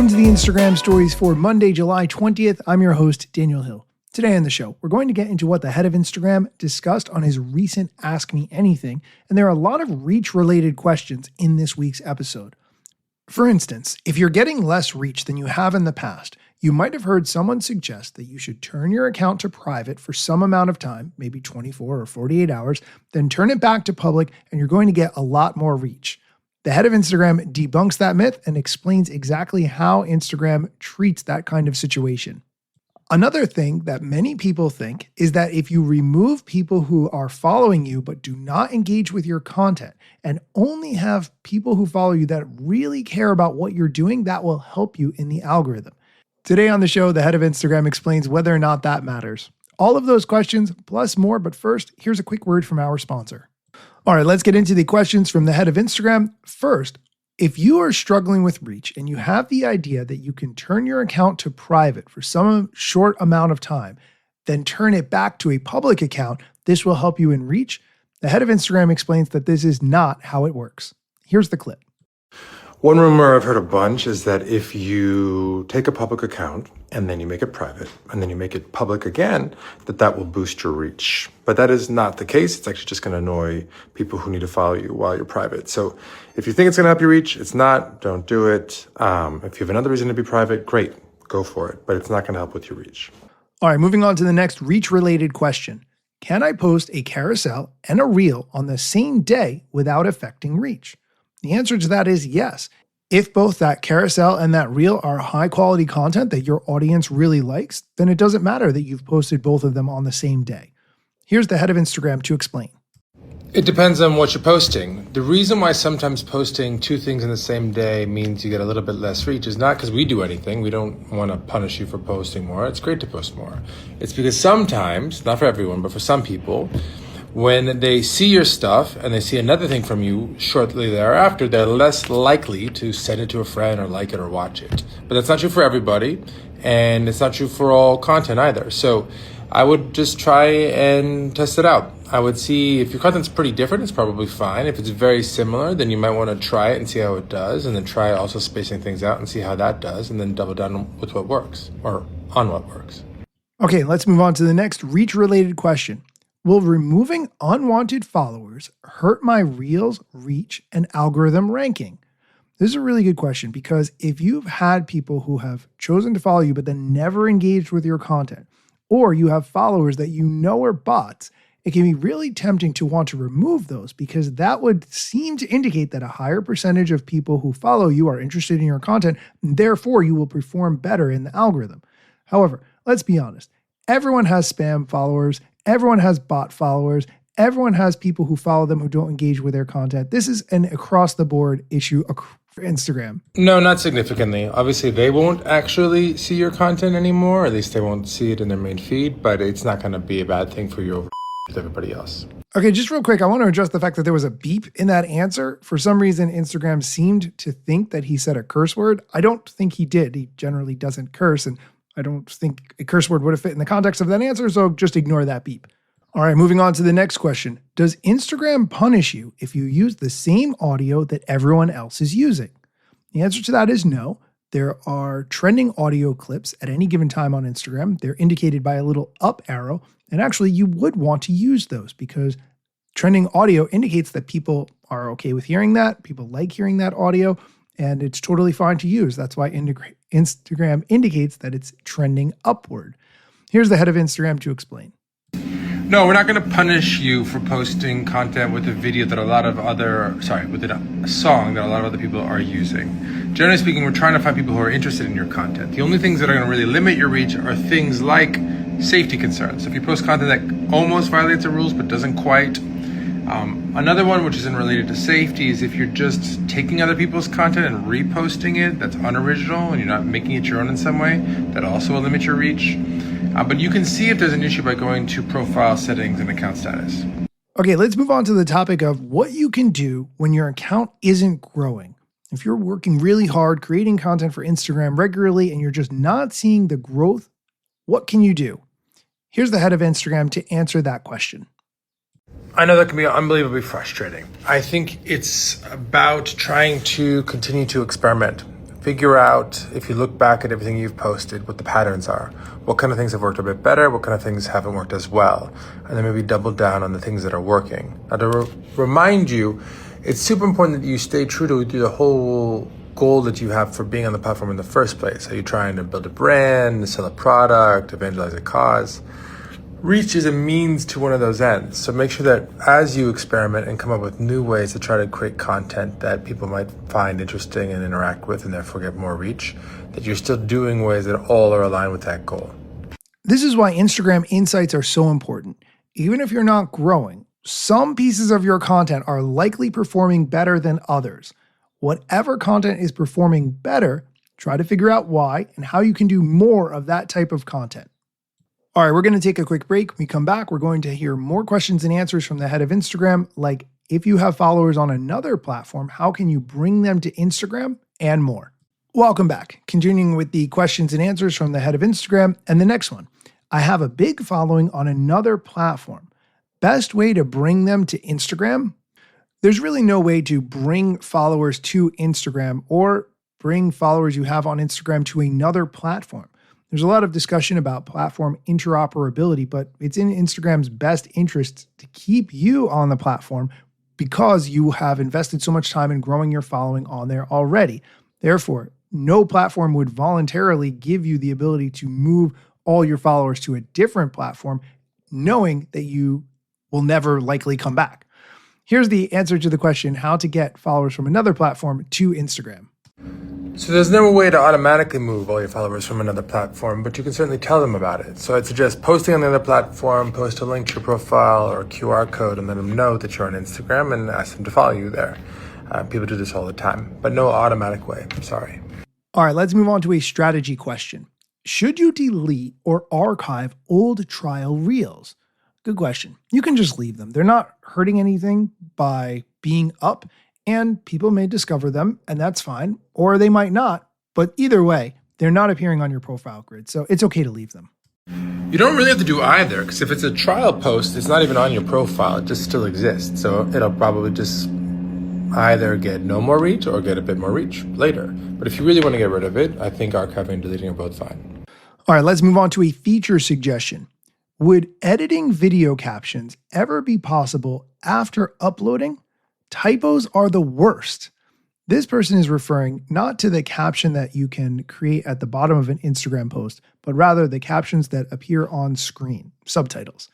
Welcome to the Instagram stories for Monday, July 20th. I'm your host, Daniel Hill. Today on the show, we're going to get into what the head of Instagram discussed on his recent Ask Me Anything, and there are a lot of reach-related questions in this week's episode. For instance, if you're getting less reach than you have in the past, you might have heard someone suggest that you should turn your account to private for some amount of time, maybe 24 or 48 hours, then turn it back to public, and you're going to get a lot more reach. The head of Instagram debunks that myth and explains exactly how Instagram treats that kind of situation. Another thing that many people think is that if you remove people who are following you but do not engage with your content and only have people who follow you that really care about what you're doing, that will help you in the algorithm. Today on the show, the head of Instagram explains whether or not that matters. All of those questions plus more, but first, here's a quick word from our sponsor. All right, let's get into the questions from the head of Instagram. First, if you are struggling with reach and you have the idea that you can turn your account to private for some short amount of time, then turn it back to a public account, this will help you in reach. The head of Instagram explains that this is not how it works. Here's the clip. One rumor I've heard a bunch is that if you take a public account and then you make it private and then you make it public again, that will boost your reach. But that is not the case. It's actually just going to annoy people who need to follow you while you're private. So if you think it's going to help you reach, it's not, don't do it. If you have another reason to be private, great, go for it. But it's not going to help with your reach. All right, moving on to the next reach-related question. Can I post a carousel and a reel on the same day without affecting reach? The answer to that is yes. If both that carousel and that reel are high quality content that your audience really likes, then it doesn't matter that you've posted both of them on the same day. Here's the head of Instagram to explain. It depends on what you're posting. The reason why sometimes posting two things in the same day means you get a little bit less reach is not because we do anything. We don't want to punish you for posting more. It's great to post more. It's because sometimes, not for everyone, but for some people, when they see your stuff and they see another thing from you shortly thereafter, they're less likely to send it to a friend or like it or watch it. But that's not true for everybody, and it's not true for all content either. So I would just try and test it out. I would see if your content's pretty different, it's probably fine. If it's very similar, then you might want to try it and see how it does, and then try also spacing things out and see how that does, and then double down with what works or on what works. Okay, let's move on to the next reach-related question. Will removing unwanted followers hurt my Reels reach and algorithm ranking? This is a really good question because if you've had people who have chosen to follow you but then never engaged with your content, or you have followers that you know are bots, it can be really tempting to want to remove those because that would seem to indicate that a higher percentage of people who follow you are interested in your content, and therefore you will perform better in the algorithm. However, let's be honest. Everyone has spam followers. Everyone has bot followers. Everyone has people who follow them who don't engage with their content. This is an across-the-board issue for Instagram. No, not significantly. Obviously, they won't actually see your content anymore. At least they won't see it in their main feed, but it's not going to be a bad thing for you over with everybody else. Okay, just real quick, I want to address the fact that there was a beep in that answer. For some reason, Instagram seemed to think that he said a curse word. I don't think he did. He generally doesn't curse, and I don't think a curse word would have fit in the context of that answer, so just ignore that beep. All right, moving on to the next question. Does Instagram punish you if you use the same audio that everyone else is using? The answer to that is no. There are trending audio clips at any given time on Instagram. They're indicated by a little up arrow, and actually you would want to use those because trending audio indicates that people are okay with hearing that, people like hearing that audio, and it's totally fine to use. That's why Instagram indicates that it's trending upward. Here's the head of Instagram to explain. No, we're not going to punish you for posting content with a video that with a song that a lot of other people are using. Generally speaking, we're trying to find people who are interested in your content. The only things that are going to really limit your reach are things like safety concerns. So if you post content that almost violates the rules but doesn't quite. Another one, which isn't related to safety, is if you're just taking other people's content and reposting it, that's unoriginal, and you're not making it your own in some way, that also will limit your reach. But you can see if there's an issue by going to profile settings and account status. Okay, let's move on to the topic of what you can do when your account isn't growing. If you're working really hard, creating content for Instagram regularly, and you're just not seeing the growth, what can you do? Here's the head of Instagram to answer that question. I know that can be unbelievably frustrating. I think it's about trying to continue to experiment. Figure out, if you look back at everything you've posted, what the patterns are. What kind of things have worked a bit better? What kind of things haven't worked as well? And then maybe double down on the things that are working. Now, to remind you, it's super important that you stay true to the whole goal that you have for being on the platform in the first place. Are you trying to build a brand, sell a product, evangelize a cause? Reach is a means to one of those ends. So make sure that as you experiment and come up with new ways to try to create content that people might find interesting and interact with and therefore get more reach, that you're still doing ways that all are aligned with that goal. This is why Instagram Insights are so important. Even if you're not growing, some pieces of your content are likely performing better than others. Whatever content is performing better, try to figure out why and how you can do more of that type of content. All right, we're going to take a quick break. When we come back, we're going to hear more questions and answers from the head of Instagram, like if you have followers on another platform, how can you bring them to Instagram, and more. Welcome back. Continuing with the questions and answers from the head of Instagram, and the next one. I have a big following on another platform. Best way to bring them to Instagram? There's really no way to bring followers to Instagram or bring followers you have on Instagram to another platform. There's a lot of discussion about platform interoperability, but it's in Instagram's best interest to keep you on the platform because you have invested so much time in growing your following on there already. Therefore, no platform would voluntarily give you the ability to move all your followers to a different platform, knowing that you will never likely come back. Here's the answer to the question, how to get followers from another platform to Instagram. So there's no way to automatically move all your followers from another platform, but you can certainly tell them about it. So I'd suggest posting on the other platform, post a link to your profile or a QR code and let them know that you're on Instagram and ask them to follow you there. People do this all the time, but no automatic way. I'm sorry. All right, let's move on to a strategy question. Should you delete or archive old trial reels? Good question. You can just leave them. They're not hurting anything by being up, and people may discover them, and that's fine. Or they might not, but either way, they're not appearing on your profile grid, so it's okay to leave them. You don't really have to do either, because if it's a trial post, it's not even on your profile. It just still exists. So it'll probably just either get no more reach or get a bit more reach later. But if you really want to get rid of it, I think archiving and deleting are both fine. All right, let's move on to a feature suggestion. Would editing video captions ever be possible after uploading? Typos are the worst. This person is referring not to the caption that you can create at the bottom of an Instagram post, but rather the captions that appear on screen, subtitles.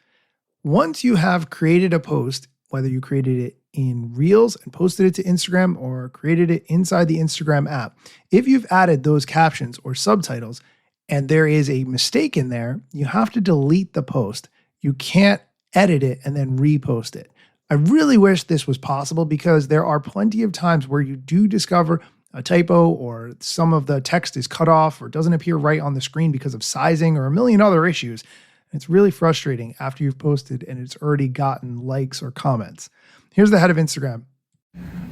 Once you have created a post, whether you created it in Reels and posted it to Instagram or created it inside the Instagram app, if you've added those captions or subtitles and there is a mistake in there, you have to delete the post. You can't edit it and then repost it. I really wish this was possible because there are plenty of times where you do discover a typo or some of the text is cut off or doesn't appear right on the screen because of sizing or a million other issues. It's really frustrating after you've posted and it's already gotten likes or comments. Here's the head of Instagram.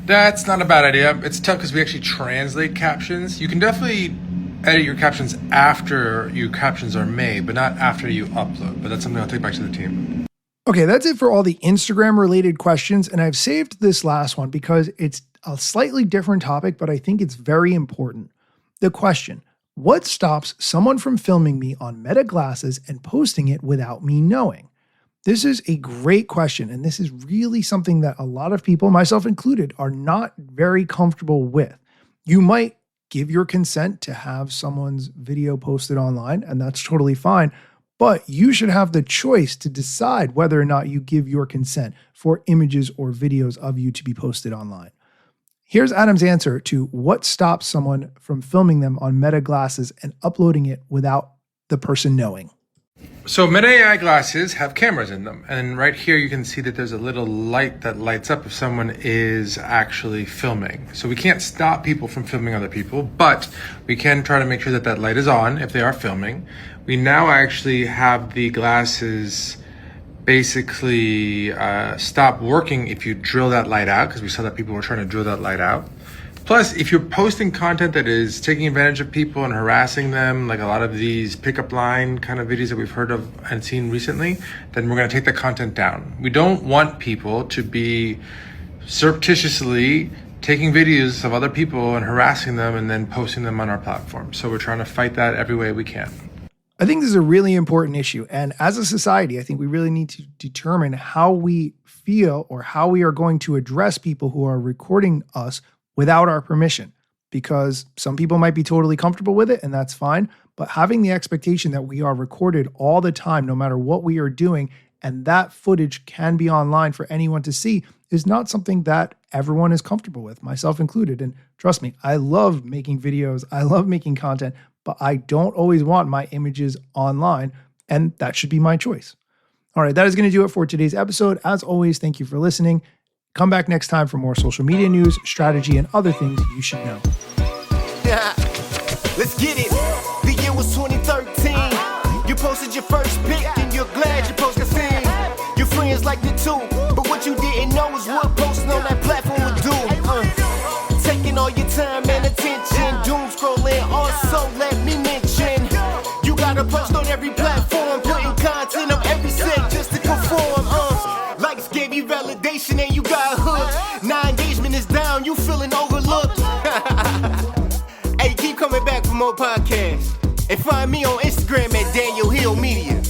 That's not a bad idea. It's tough because we actually translate captions. You can definitely edit your captions after your captions are made, but not after you upload. But that's something I'll take back to the team. Okay, that's it for all the Instagram related questions. And I've saved this last one because it's a slightly different topic, but I think it's very important. The question, what stops someone from filming me on Meta glasses and posting it without me knowing? This is a great question. And this is really something that a lot of people, myself included, are not very comfortable with. You might give your consent to have someone's video posted online, and that's totally fine. But you should have the choice to decide whether or not you give your consent for images or videos of you to be posted online. Here's Adam's answer to what stops someone from filming them on Meta glasses and uploading it without the person knowing. So Meta AI glasses have cameras in them. And right here you can see that there's a little light that lights up if someone is actually filming. So we can't stop people from filming other people, but we can try to make sure that that light is on if they are filming. We now actually have the glasses basically stop working if you drill that light out, because we saw that people were trying to drill that light out. Plus, if you're posting content that is taking advantage of people and harassing them, like a lot of these pickup line kind of videos that we've heard of and seen recently, then we're going to take the content down. We don't want people to be surreptitiously taking videos of other people and harassing them and then posting them on our platform. So we're trying to fight that every way we can. I think this is a really important issue. And as a society, I think we really need to determine how we feel or how we are going to address people who are recording us without our permission. Because some people might be totally comfortable with it, and that's fine. But having the expectation that we are recorded all the time, no matter what we are doing, and that footage can be online for anyone to see, is not something that everyone is comfortable with, myself included. And trust me, I love making videos. I love making content, but I don't always want my images online, and that should be my choice. All right, that is going to do it for today's episode. As always, thank you for listening. Come back next time for more social media news, strategy, and other things you should know. Let's get it. The year was 2013. You posted your first pic and you're glad you posted seen. Your friends liked it too, but what you didn't know is what posting on that platform would do. Taking all your time and attention, doom scrolling. Also, let me mention, you gotta post on every platform, putting content on every set just to conform. Likes gave you validation and you got hooked. Now engagement is down, you feeling overlooked. Hey, keep coming back for more podcasts. And find me on Instagram at Daniel Hill Media.